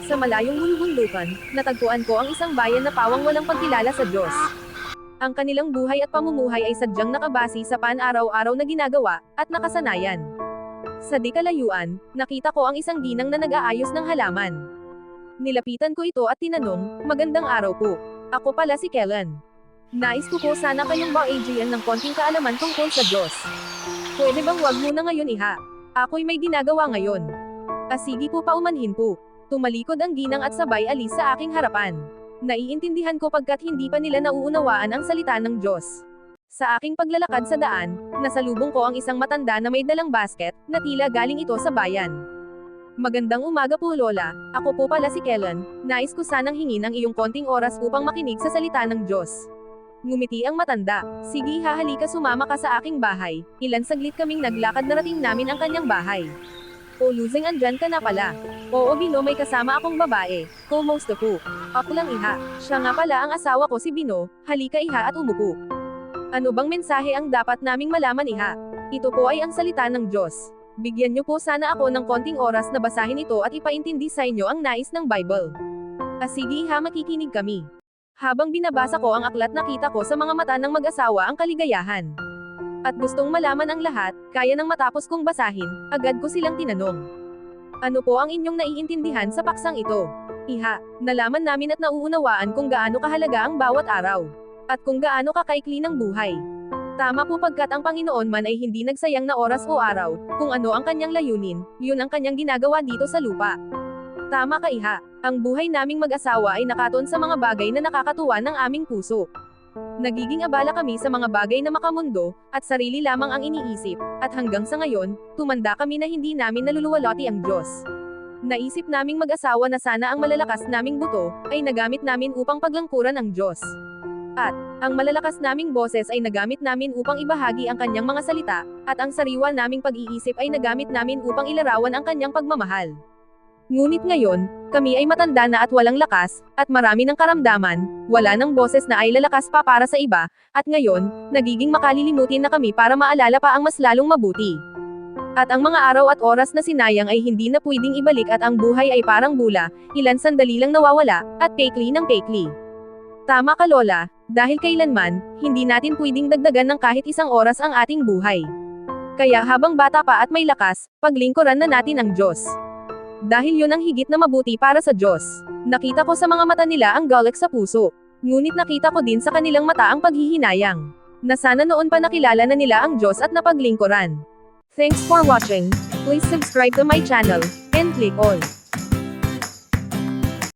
Sa malayong bulubundukan, natagpuan ko ang isang bayan na pawang walang pagkilala sa Diyos. Ang kanilang buhay at pamumuhay ay sadyang nakabase sa pan-araw-araw na ginagawa, at nakasanayan. Sa di kalayuan, nakita ko ang isang ginang na nag-aayos ng halaman. Nilapitan ko ito at tinanong, "Magandang araw po. Ako pala si Kellen. Nais ko po sana kayong baudyaan ng konting kaalaman tungkol sa Diyos. Pwede bang wag muna ngayon iha? Ako'y may ginagawa ngayon." Sige po, paumanhin po. Tumalikod ang ginang at sabay alis sa aking harapan. Naiintindihan ko pagkat hindi pa nila nauunawaan ang salita ng Diyos. Sa aking paglalakad sa daan, nasalubong ko ang isang matanda na may dalang basket, na tila galing ito sa bayan. "Magandang umaga po Lola, ako po pala si Kellen, nais ko sanang hingin ang iyong konting oras upang makinig sa salita ng Diyos." Ngumiti ang matanda, "Sige halika, sumama ka sa aking bahay." Ilan saglit kaming naglakad, narating namin ang kanyang bahay. "O Luzeng, andyan ka na pala." "Oo Bino, may kasama akong babae. Kumusta po?" "Ako lang iha. Siya nga pala ang asawa ko si Bino, halika iha at umupo." "Ano bang mensahe ang dapat naming malaman iha?" "Ito po ay ang salita ng Diyos. Bigyan niyo po sana ako ng konting oras na basahin ito at ipaintindi sa inyo ang nais ng Bible." Sige iha, makikinig kami." Habang binabasa ko ang aklat, nakita ko sa mga mata ng mag-asawa ang kaligayahan. At gustong malaman ang lahat, kaya nang matapos kong basahin, agad ko silang tinanong, "Ano po ang inyong naiintindihan sa paksang ito?" "Iha, nalaman namin at nauunawaan kung gaano kahalaga ang bawat araw. At kung gaano kakaikli ng buhay. Tama po, pagkat ang Panginoon man ay hindi nagsayang na oras o araw, kung ano ang kanyang layunin, yun ang kanyang ginagawa dito sa lupa." "Tama ka iha, ang buhay naming mag-asawa ay nakatuon sa mga bagay na nakakatuwa ng aming puso. Nagiging abala kami sa mga bagay na makamundo, at sarili lamang ang iniisip, at hanggang sa ngayon, tumanda kami na hindi namin naluluwalhati ang Diyos. Naisip naming mag-asawa na sana ang malalakas naming buto, ay nagamit namin upang paglangkuran ang Diyos. At, ang malalakas naming boses ay nagamit namin upang ibahagi ang kanyang mga salita, at ang sariwa naming pag-iisip ay nagamit namin upang ilarawan ang kanyang pagmamahal. Ngunit ngayon, kami ay matanda na at walang lakas, at marami ng karamdaman, wala ng boses na ay lalakas pa para sa iba, at ngayon, nagiging makalilimutin na kami para maalala pa ang mas lalong mabuti. At ang mga araw at oras na sinayang ay hindi na pwedeng ibalik, at ang buhay ay parang bula, ilan sandali lang nawawala, at pekli ng pekli. Tama ka Lola, dahil kailanman, hindi natin pwedeng dagdagan ng kahit isang oras ang ating buhay. Kaya habang bata pa at may lakas, paglingkuran na natin ang Diyos. Dahil yun ang higit na mabuti para sa Diyos. Nakita ko sa mga mata nila ang galit sa puso. Ngunit nakita ko din sa kanilang mata ang paghihinayang. Na sana noon pa nakilala na nila ang Diyos at napaglingkuran. Thanks for watching. Please subscribe to my channel, and click all.